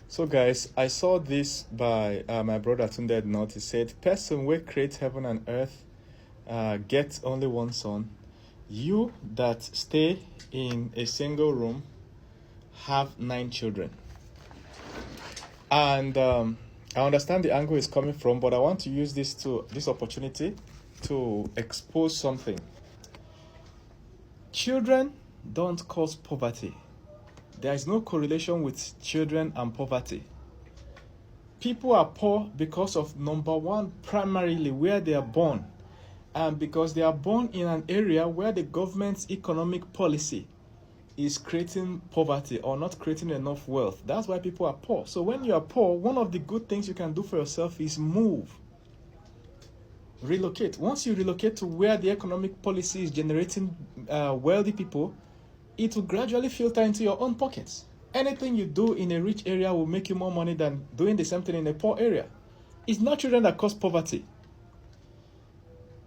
So, guys, I saw this by my brother Tunde Not. He said, "Person will create heaven and earth, get only one son. You that stay in a single room have 9 children." And I understand the angle is coming from, but I want to use this opportunity to expose something. Children don't cause poverty. There is no correlation with children and poverty. People are poor because of, number one, primarily where they are born, and because they are born in an area where the government's economic policy is creating poverty or not creating enough wealth. That's why people are poor. So when you are poor, one of the good things you can do for yourself is move. Relocate. Once you relocate to where the economic policy is generating wealthy people, it will gradually filter into your own pockets. Anything you do in a rich area will make you more money than doing the same thing in a poor area. It's not children that cause poverty.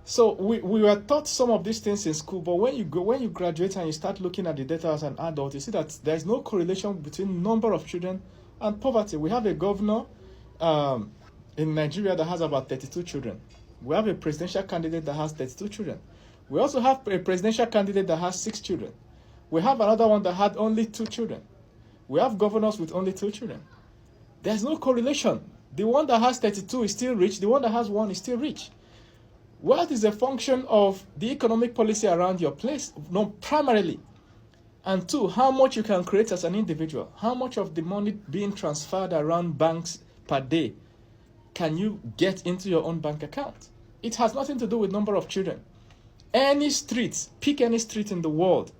So we were taught some of these things in school, but when you graduate and you start looking at the data as an adult, you see that there is no correlation between number of children and poverty. We have a governor in Nigeria that has about 32 children. We have a presidential candidate that has 32 children. We also have a presidential candidate that has 6 children. We have another one that had only 2 children. We have governors with only 2 children. There's no correlation. The one that has 32 is still rich. The one that has 1 is still rich. Wealth is a function of the economic policy around your place, not primarily. And 2, how much you can create as an individual. How much of the money being transferred around banks per day can you get into your own bank account? It has nothing to do with number of children. Any street, pick any street in the world,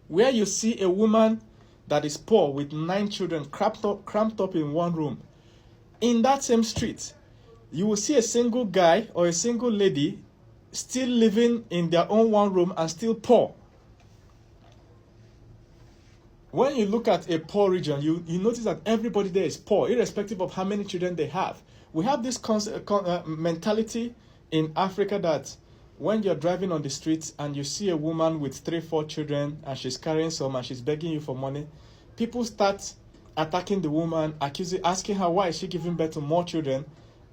where you see a woman that is poor with 9 children cramped up in one room, in that same street, you will see a single guy or a single lady still living in their own one room and still poor. When you look at a poor region, you notice that everybody there is poor, irrespective of how many children they have. We have this mentality in Africa that when you're driving on the streets and you see a woman with 3-4 children and she's carrying some and she's begging you for money, people start attacking the woman, asking her why is she giving birth to more children,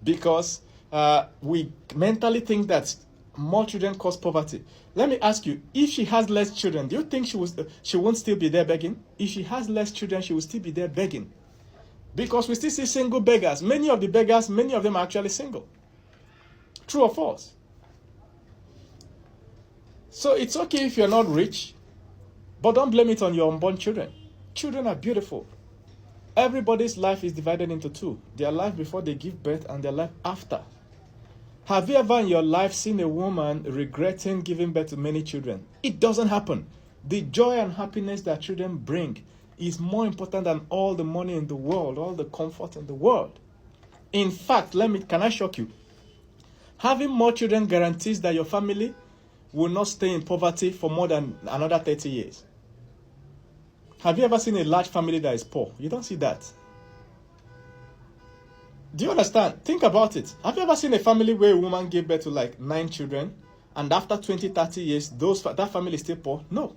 because we mentally think that more children cause poverty. Let me ask you, if she has less children, do you think she won't still be there begging? If she has less children, she will still be there begging. Because we still see single beggars. Many of them are actually single. True or false? So it's okay if you're not rich, but don't blame it on your unborn children. Children are beautiful. Everybody's life is divided into 2. Their life before they give birth and their life after. Have you ever in your life seen a woman regretting giving birth to many children? It doesn't happen. The joy and happiness that children bring is more important than all the money in the world, all the comfort in the world. In fact, can I shock you? Having more children guarantees that your family will not stay in poverty for more than another 30 years. Have you ever seen a large family that is poor? You don't see that. Do you understand? Think about it. Have you ever seen a family where a woman gave birth to like 9 children and after 20, 30 years, that family is still poor? No.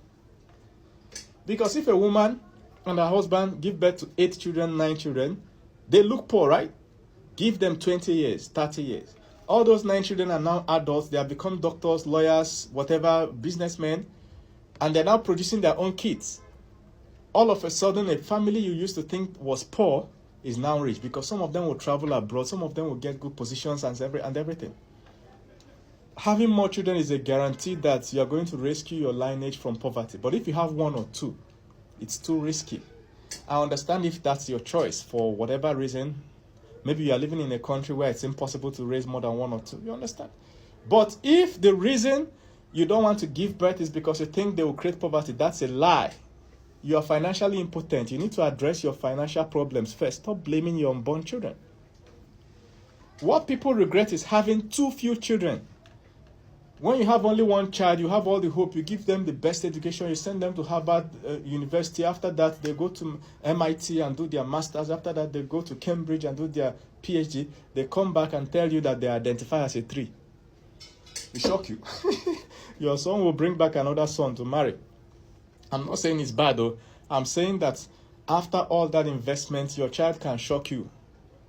Because if a woman and her husband give birth to 8 children, 9 children, they look poor, right? Give them 20 years, 30 years. All those 9 children are now adults. They have become doctors, lawyers, whatever, businessmen, and they're now producing their own kids. All of a sudden, a family you used to think was poor is now rich because some of them will travel abroad, some of them will get good positions and everything. Having more children is a guarantee that you are going to rescue your lineage from poverty. But if you have 1 or 2, it's too risky. I understand if that's your choice for whatever reason. Maybe you are living in a country where it's impossible to raise more than 1 or 2. You understand? But if the reason you don't want to give birth is because you think they will create poverty, that's a lie. You are financially impotent. You need to address your financial problems first. Stop blaming your unborn children. What people regret is having too few children. When you have only 1 child, you have all the hope. You give them the best education. You send them to Harvard University. After that, they go to MIT and do their masters. After that, they go to Cambridge and do their PhD. They come back and tell you that they identify as a 3. It shock you. Your son will bring back another son to marry. I'm not saying it's bad though. I'm saying that After all that investment, your child can shock you.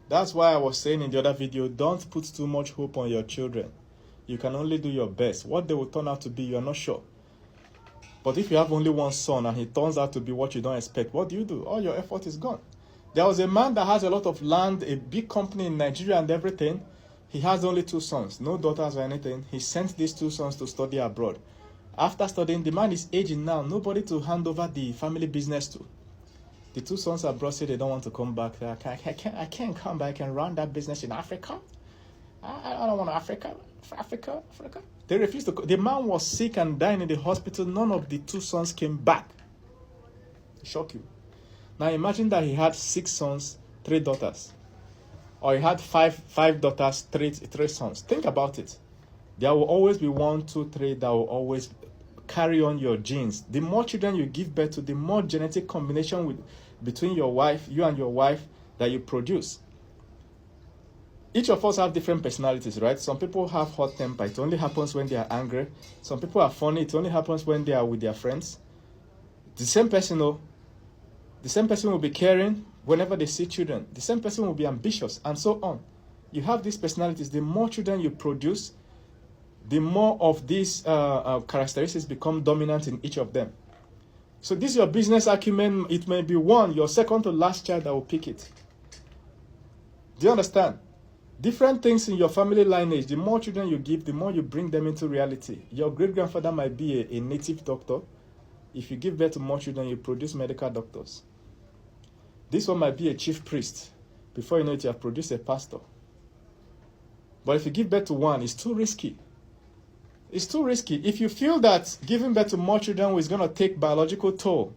That's why I was saying in the other video, don't put too much hope on your children. You can only do your best. What they will turn out to be, you are not sure. But if you have only one son and he turns out to be what you don't expect, what do? All your effort is gone. There was a man that has a lot of land, a big company in Nigeria and everything. He has only 2 sons, no daughters or anything. He sent these 2 sons to study abroad. After studying, the man is aging now. Nobody to hand over the family business to. The 2 sons abroad say they don't want to come back. I can't come back. I can run that business in Africa. I don't want Africa. They refused to. The man was sick and dying in the hospital. None of the 2 sons came back. Shock you. Now imagine that he had 6 sons, 3 daughters. Or he had five daughters, three sons. Think about it. There will always be 1, 2, 3 that will always carry on your genes. The more children you give birth to, the more genetic combination between you and your wife that you produce. Each of us have different personalities, right? Some people have hot temper. It only happens when they are angry. Some people are funny. It only happens when they are with their friends. The same person will be caring whenever they see children. The same person will be ambitious, and so on. You have these personalities. The more children you produce, the more of these characteristics become dominant in each of them. So this is your business acumen. It may be your second to last child that will pick it. Do you understand? Different things in your family lineage, the more children you give, the more you bring them into reality. Your great-grandfather might be a native doctor. If you give birth to more children, you produce medical doctors. This one might be a chief priest. Before you know it, you have produced a pastor. But if you give birth to one, it's too risky. It's too risky. If you feel that giving birth to more children is going to take biological toll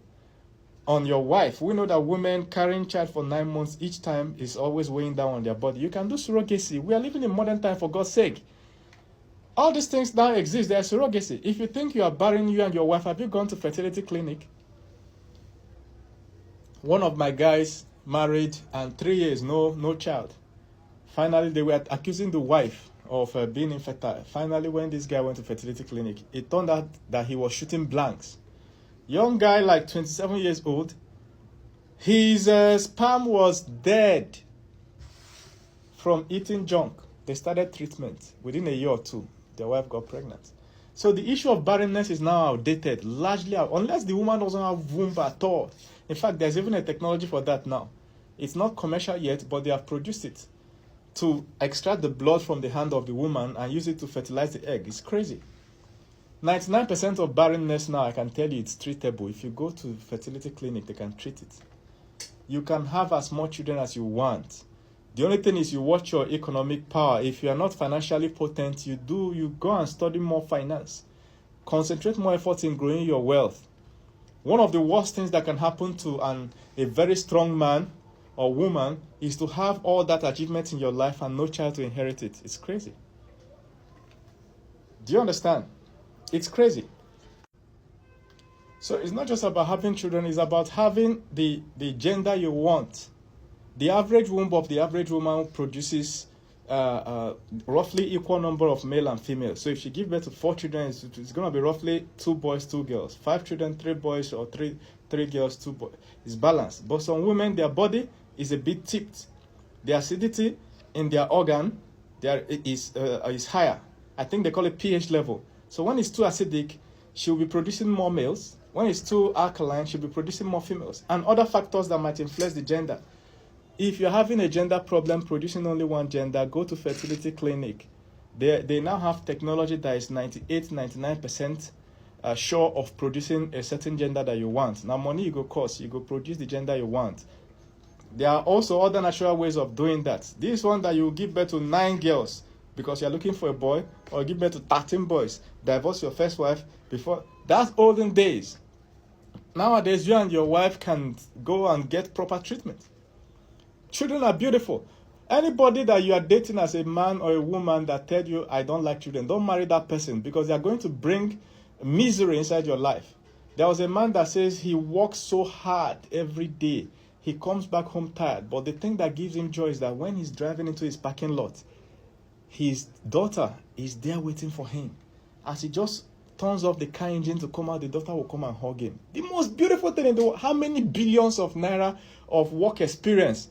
on your wife, we know that women carrying child for 9 months each time is always weighing down on their body. You can do surrogacy. We are living in modern time, for God's sake. All these things now exist. There's surrogacy. If you think you are barren, you and your wife, have you gone to fertility clinic? One of my guys married and 3 years, no child. Finally, they were accusing the wife of being infertile. Finally, when this guy went to fertility clinic, it turned out that he was shooting blanks. Young guy, like 27 years old, his sperm was dead from eating junk. They started treatment. Within a year or 2, their wife got pregnant. So the issue of barrenness is now outdated, largely unless the woman doesn't have womb at all. In fact, there's even a technology for that now. It's not commercial yet, but they have produced it to extract the blood from the hand of the woman and use it to fertilize the egg. It's crazy. 99% of barrenness now, I can tell you, it's treatable. If you go to fertility clinic, they can treat it. You can have as much children as you want. The only thing is you watch your economic power. If you are not financially potent, you go and study more finance. Concentrate more effort in growing your wealth. One of the worst things that can happen to a very strong man or woman is to have all that achievement in your life and no child to inherit it. It's crazy. Do you understand? It's crazy. So it's not just about having children, it's about having the gender you want. The average womb of the average woman produces roughly equal number of male and female. So if she gives birth to 4 children, it's going to be roughly 2 boys, 2 girls. 5 children, 3 boys, or 3 girls, 2 boys. It's balanced. But some women, their body is a bit tipped. The acidity in their organ is higher. I think they call it pH level. So when it's too acidic, she'll be producing more males. When it's too alkaline, she'll be producing more females. And other factors that might influence the gender. If you're having a gender problem, producing only one gender, go to fertility clinic. They now have technology that is 98-99% sure of producing a certain gender that you want. Now money you go cost, you go produce the gender you want. There are also other natural ways of doing that. This one that you give birth to 9 girls because you're looking for a boy, or give birth to 13 boys, divorce your first wife before. That's olden days. Nowadays, you and your wife can go and get proper treatment. Children are beautiful. Anybody that you are dating as a man or a woman that tells you, I don't like children, don't marry that person, because they are going to bring misery inside your life. There was a man that says he works so hard every day. He comes back home tired. But the thing that gives him joy is that when he's driving into his parking lot, his daughter is there waiting for him. As he just turns off the car engine to come out, the daughter will come and hug him. The most beautiful thing in the world. How many billions of naira of work experience